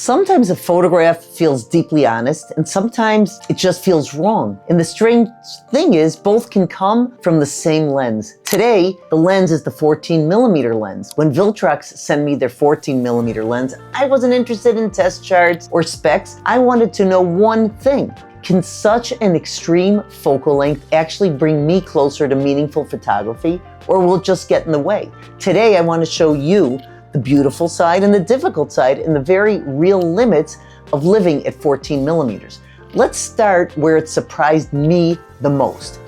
Sometimes a photograph feels deeply honest, and sometimes it just feels wrong. And the strange thing is, both can come from the same lens. Today, the lens is the 14mm lens. When Viltrox sent me their 14mm lens, I wasn't interested in test charts or specs. I wanted to know one thing. Can such an extreme focal length actually bring me closer to meaningful photography, or will it just get in the way? Today, I want to show you the beautiful side and the difficult side and the very real limits of living at 14mm. Let's start where it surprised me the most.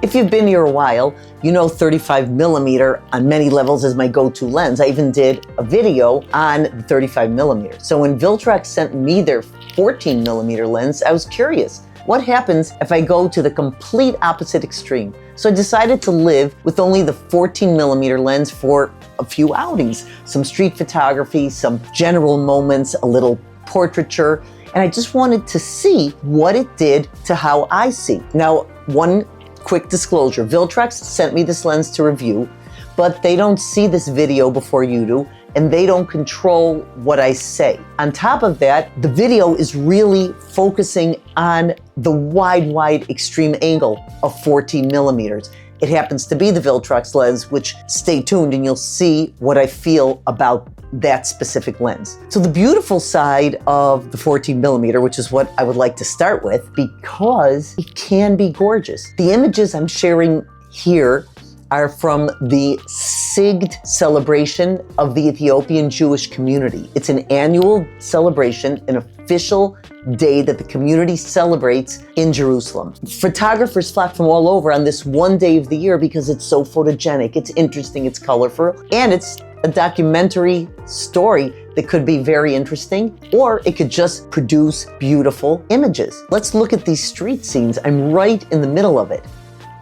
If you've been here a while, you know 35mm on many levels is my go-to lens. I even did a video on the 35mm. So when Viltrox sent me their 14mm lens, I was curious. What happens if I go to the complete opposite extreme? So I decided to live with only the 14mm lens for a few outings, some street photography, some general moments, a little portraiture, and I just wanted to see what it did to how I see. Now, one quick disclosure, Viltrox sent me this lens to review, but they don't see this video before you do, and they don't control what I say. On top of that, the video is really focusing on the wide extreme angle of 14mm. It happens to be the Viltrox lens, which stay tuned and you'll see what I feel about that specific lens. So the beautiful side of the 14mm, which is what I would like to start with, because it can be gorgeous. The images I'm sharing here are from the Sigd celebration of the Ethiopian Jewish community. It's an annual celebration, an official day that the community celebrates in Jerusalem. Photographers flock from all over on this one day of the year because it's so photogenic, it's interesting, it's colorful, and it's a documentary story that could be very interesting, or it could just produce beautiful images. Let's look at these street scenes. I'm right in the middle of it,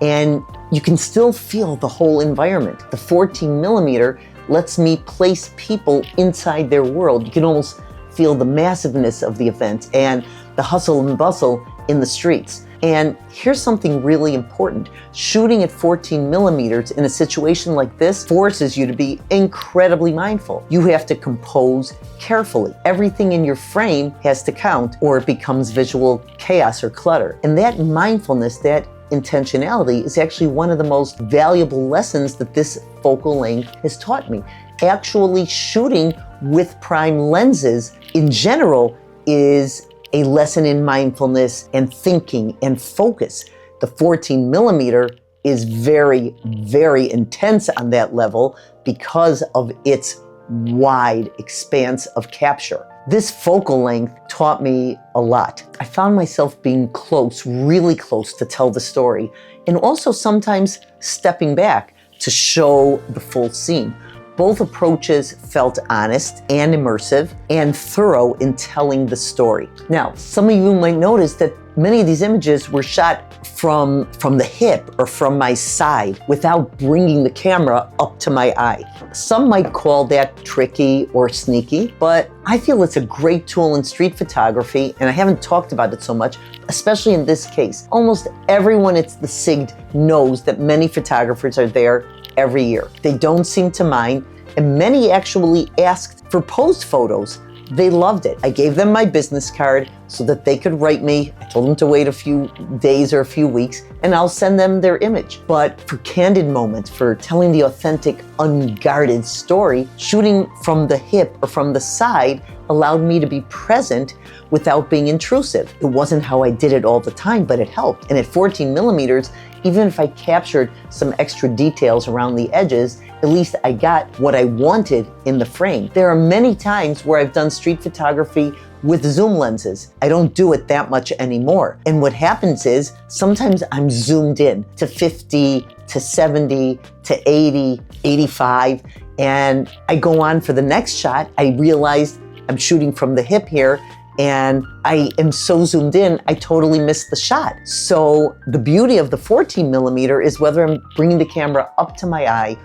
and you can still feel the whole environment. The 14mm lets me place people inside their world. You can almost feel the massiveness of the event and the hustle and bustle in the streets. And here's something really important. Shooting at 14mm in a situation like this forces you to be incredibly mindful. You have to compose carefully. Everything in your frame has to count, or it becomes visual chaos or clutter. And that mindfulness, that intentionality is actually one of the most valuable lessons that this focal length has taught me. Actually shooting with prime lenses in general is a lesson in mindfulness and thinking and focus. The 14mm is very intense on that level because of its wide expanse of capture. This focal length taught me a lot. I found myself being close, really close to tell the story, and also sometimes stepping back to show the full scene. Both approaches felt honest and immersive and thorough in telling the story. Now, some of you might notice that many of these images were shot from the hip or from my side without bringing the camera up to my eye. Some might call that tricky or sneaky, but I feel it's a great tool in street photography, and I haven't talked about it so much, especially in this case. Almost everyone at the Sigd knows that many photographers are there every year. They don't seem to mind, and many actually asked for post photos. They loved it. I gave them my business card so that they could write me. I told them to wait a few days or a few weeks, and I'll send them their image. But for candid moments, for telling the authentic, unguarded story, shooting from the hip or from the side allowed me to be present without being intrusive. It wasn't how I did it all the time, but it helped. And at 14mm, even if I captured some extra details around the edges, at least I got what I wanted in the frame. There are many times where I've done street photography with zoom lenses. I don't do it that much anymore. And what happens is sometimes I'm zoomed in to 50, to 70, to 80, 85, and I go on for the next shot. I realized I'm shooting from the hip here, and I am so zoomed in, I totally missed the shot. So the beauty of the 14mm is whether I'm bringing the camera up to my eye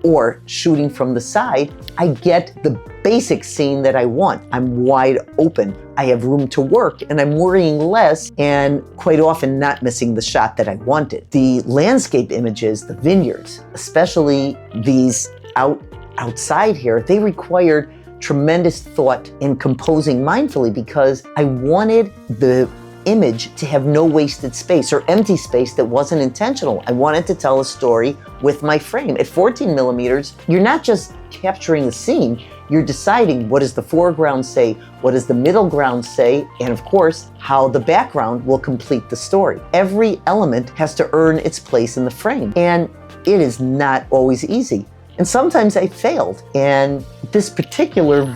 or shooting from the side, I get the basic scene that I want. I'm wide open. I have room to work, and I'm worrying less and quite often not missing the shot that I wanted. The landscape images, the vineyards, especially these outside here, they required tremendous thought in composing mindfully because I wanted the image to have no wasted space or empty space that wasn't intentional. I wanted to tell a story with my frame. At 14 millimeters, you're not just capturing the scene, you're deciding what does the foreground say, what does the middle ground say, and of course, how the background will complete the story. Every element has to earn its place in the frame, and it is not always easy. And sometimes I failed, and this particular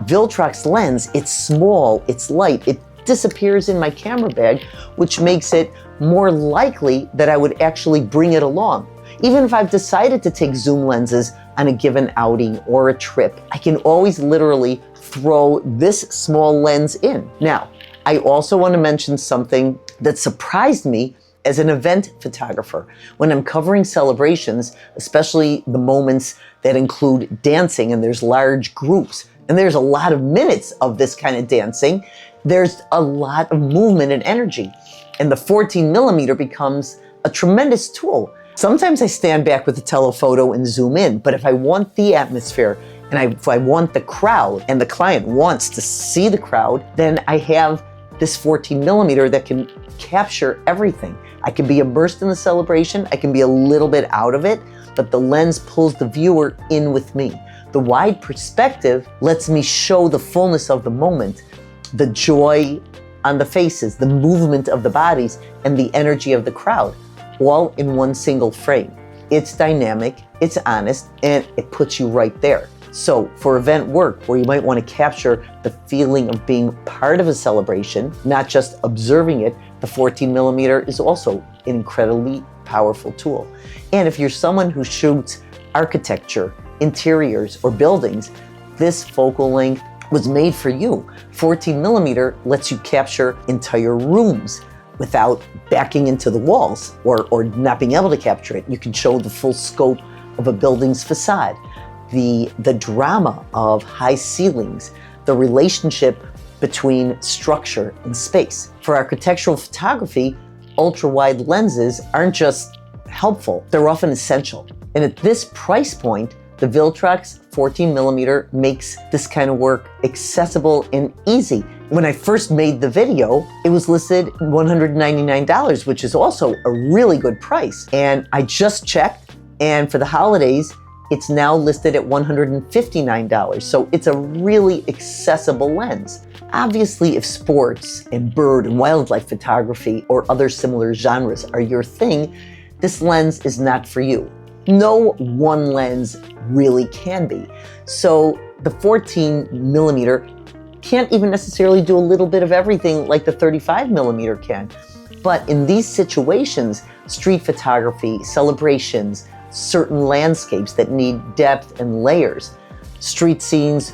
Viltrox lens, it's small, it's light, it disappears in my camera bag, which makes it more likely that I would actually bring it along. Even if I've decided to take zoom lenses on a given outing or a trip, I can always literally throw this small lens in. Now, I also want to mention something that surprised me as an event photographer. When I'm covering celebrations, especially the moments that include dancing and there's large groups, and there's a lot of minutes of this kind of dancing, there's a lot of movement and energy. And the 14 millimeter becomes a tremendous tool. Sometimes I stand back with the telephoto and zoom in, but if I want the atmosphere and if I want the crowd and the client wants to see the crowd, then I have this 14 millimeter that can capture everything. I can be immersed in the celebration, I can be a little bit out of it, but the lens pulls the viewer in with me. The wide perspective lets me show the fullness of the moment, the joy on the faces, the movement of the bodies, and the energy of the crowd, all in one single frame. It's dynamic, it's honest, and it puts you right there. So for event work where you might want to capture the feeling of being part of a celebration, not just observing it, the 14 millimeter is also an incredibly powerful tool. And if you're someone who shoots architecture, interiors, or buildings, this focal length was made for you. 14 millimeter lets you capture entire rooms without backing into the walls or not being able to capture it. You can show the full scope of a building's facade, the drama of high ceilings, the relationship between structure and space. For architectural photography, ultra-wide lenses aren't just helpful, they're often essential. And at this price point, the Viltrox 14 millimeter makes this kind of work accessible and easy. When I first made the video, it was listed $199, which is also a really good price. And I just checked, and for the holidays, it's now listed at $159. So it's a really accessible lens. Obviously, if sports and bird and wildlife photography or other similar genres are your thing, this lens is not for you. No one lens really can be. So the 14 millimeter can't even necessarily do a little bit of everything like the 35 millimeter can. But in these situations, street photography, celebrations, certain landscapes that need depth and layers, street scenes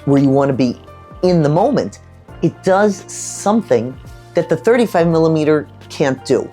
where you want to be in the moment, it does something that the 35 millimeter can't do.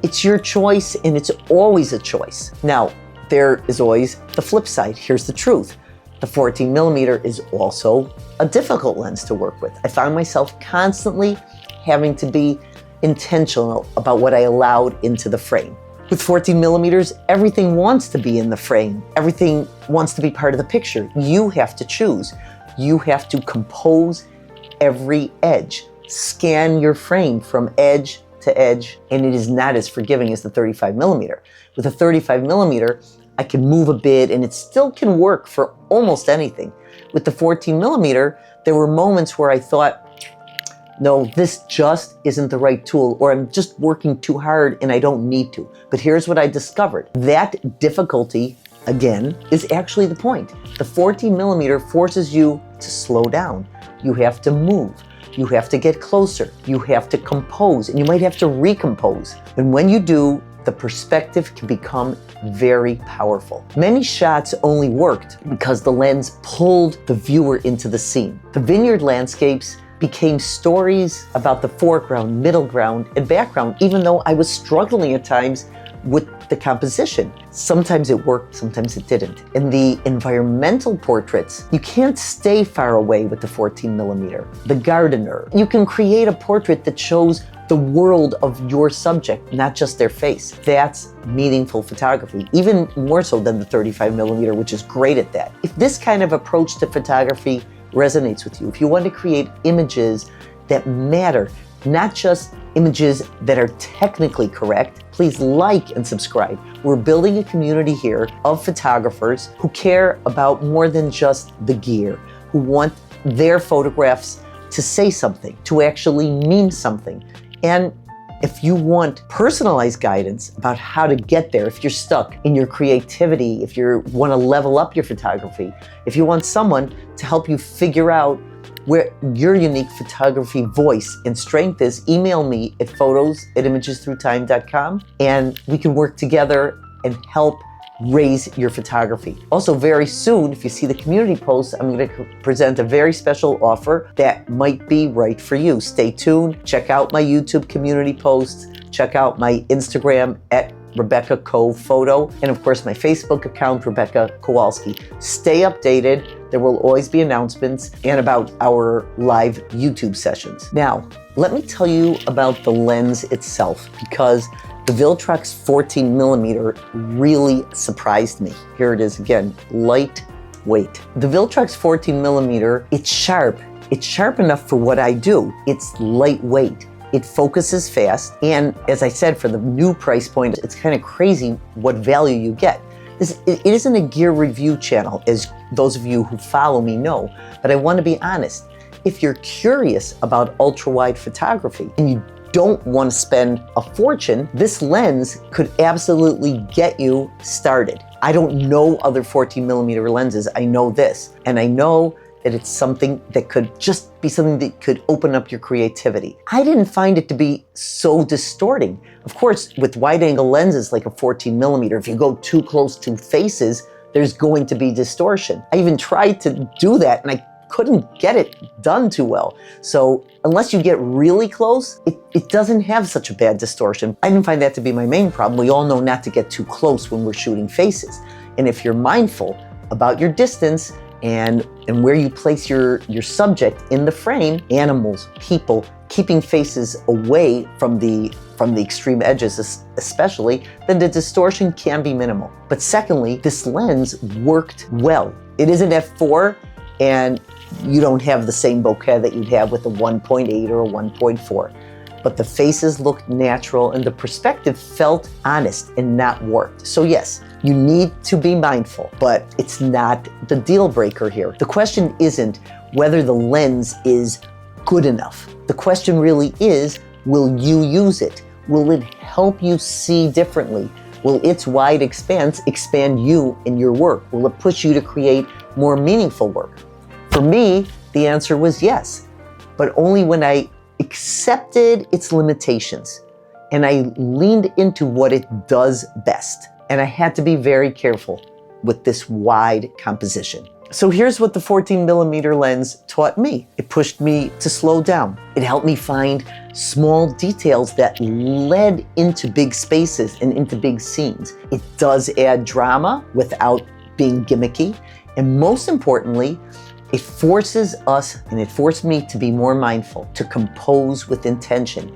It's your choice, and it's always a choice. Now, there is always the flip side. Here's the truth. The 14 millimeter is also a difficult lens to work with. I found myself constantly having to be intentional about what I allowed into the frame. With 14 millimeters, everything wants to be in the frame. Everything wants to be part of the picture. You have to choose. You have to compose every edge. Scan your frame from edge to edge, and it is not as forgiving as the 35 millimeter. With a 35 millimeter, I can move a bit and it still can work for almost anything. With the 14 millimeter, there were moments where I thought, no, this just isn't the right tool, or I'm just working too hard and I don't need to. But here's what I discovered. That difficulty, again, is actually the point. The 14 millimeter forces you to slow down. You have to move. You have to get closer. You have to compose, and you might have to recompose. And when you do, the perspective can become very powerful. Many shots only worked because the lens pulled the viewer into the scene. The vineyard landscapes became stories about the foreground, middle ground, and background, even though I was struggling at times with the composition. Sometimes it worked, sometimes it didn't. In the environmental portraits, you can't stay far away with the 14 millimeter. The gardener, you can create a portrait that shows the world of your subject, not just their face. That's meaningful photography, even more so than the 35mm, which is great at that. If this kind of approach to photography resonates with you, if you want to create images that matter, not just images that are technically correct, please like and subscribe. We're building a community here of photographers who care about more than just the gear, who want their photographs to say something, to actually mean something. And if you want personalized guidance about how to get there, if you're stuck in your creativity, if you want to level up your photography, if you want someone to help you figure out where your unique photography voice and strength is, email me at photos@imagesthroughtime.com and we can work together and help raise your photography. Also, very soon, if you see the community posts, I'm going to present a very special offer that might be right for you. Stay tuned. Check out my YouTube community posts. Check out my Instagram at Rebecca Co Photo, and of course my Facebook account, Rebecca Kowalski. Stay updated. There will always be announcements and about our live YouTube sessions. Now, let me tell you about the lens itself, because the Viltrox 14mm really surprised me. Here it is again, lightweight. The Viltrox 14mm, it's sharp. It's sharp enough for what I do. It's lightweight. It focuses fast, and as I said, for the new price point, it's kind of crazy what value you get. It isn't a gear review channel, as those of you who follow me know, but I want to be honest. If you're curious about ultra-wide photography and you don't want to spend a fortune, this lens could absolutely get you started. I don't know other 14mm lenses. I know this, and I know that it's something that could just be something that could open up your creativity. I didn't find it to be so distorting. Of course, with wide-angle lenses like a 14mm, if you go too close to faces, there's going to be distortion. I even tried to do that and I couldn't get it done too well. So unless you get really close, it doesn't have such a bad distortion. I didn't find that to be my main problem. We all know not to get too close when we're shooting faces. And if you're mindful about your distance and where you place your subject in the frame, animals, people, keeping faces away from the extreme edges especially, then the distortion can be minimal. But secondly, this lens worked well. It is an f4, and you don't have the same bokeh that you'd have with a 1.8 or a 1.4. But the faces looked natural and the perspective felt honest and not warped. So yes, you need to be mindful, but it's not the deal breaker here. The question isn't whether the lens is good enough. The question really is, will you use it? Will it help you see differently? Will its wide expanse expand you in your work? Will it push you to create more meaningful work? For me, the answer was yes, but only when I accepted its limitations and I leaned into what it does best. And I had to be very careful with this wide composition. So here's what the 14mm lens taught me. It pushed me to slow down. It helped me find small details that led into big spaces and into big scenes. It does add drama without being gimmicky. And most importantly, it forces us, and it forced me to be more mindful, to compose with intention,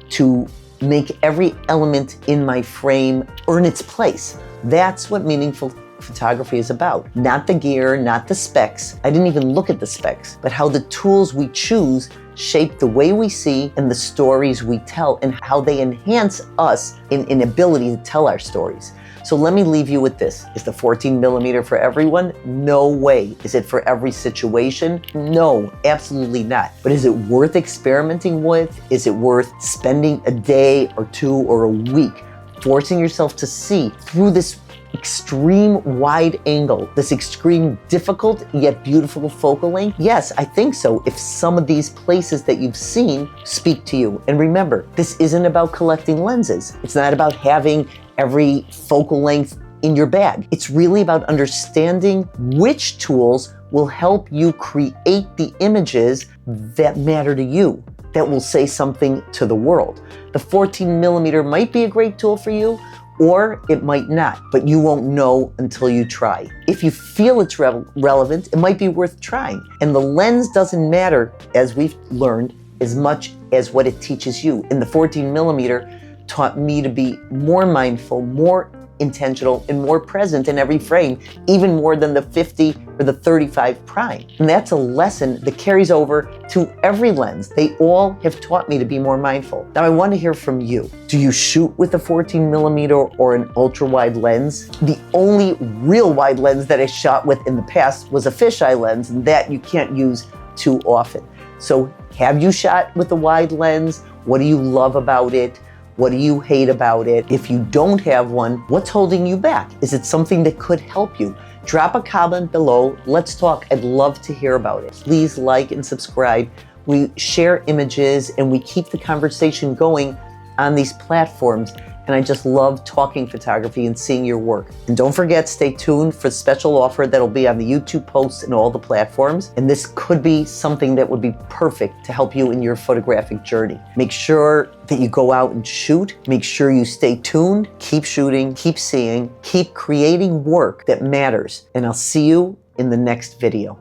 to make every element in my frame earn its place. That's what meaningful photography is about. Not the gear, not the specs. I didn't even look at the specs, but how the tools we choose shape the way we see and the stories we tell, and how they enhance us in ability to tell our stories. So let me leave you with this. Is the 14mm for everyone? No way. Is it for every situation? No, absolutely not. But is it worth experimenting with? Is it worth spending a day or two or a week forcing yourself to see through this extreme wide angle, this extreme difficult yet beautiful focal length? Yes, I think so, if some of these places that you've seen speak to you. And remember, this isn't about collecting lenses. It's not about having every focal length in your bag. It's really about understanding which tools will help you create the images that matter to you, that will say something to the world. The 14mm might be a great tool for you, or it might not, but you won't know until you try. If you feel it's relevant, it might be worth trying. And the lens doesn't matter, as we've learned, as much as what it teaches you. And the 14 millimeter taught me to be more mindful, more intentional, and more present in every frame, even more than the 50 or the 35 prime. And that's a lesson that carries over to every lens. They all have taught me to be more mindful. Now I want to hear from you. Do you shoot with a 14 millimeter or an ultra wide lens? The only real wide lens that I shot with in the past was a fisheye lens, and that you can't use too often. So have you shot with a wide lens? What do you love about it? What do you hate about it? If you don't have one, what's holding you back? Is it something that could help you? Drop a comment below. Let's talk. I'd love to hear about it. Please like and subscribe. We share images and we keep the conversation going on these platforms. And I just love talking photography and seeing your work. And don't forget, stay tuned for the special offer that'll be on the YouTube posts and all the platforms. And this could be something that would be perfect to help you in your photographic journey. Make sure that you go out and shoot. Make sure you stay tuned, keep shooting, keep seeing, keep creating work that matters. And I'll see you in the next video.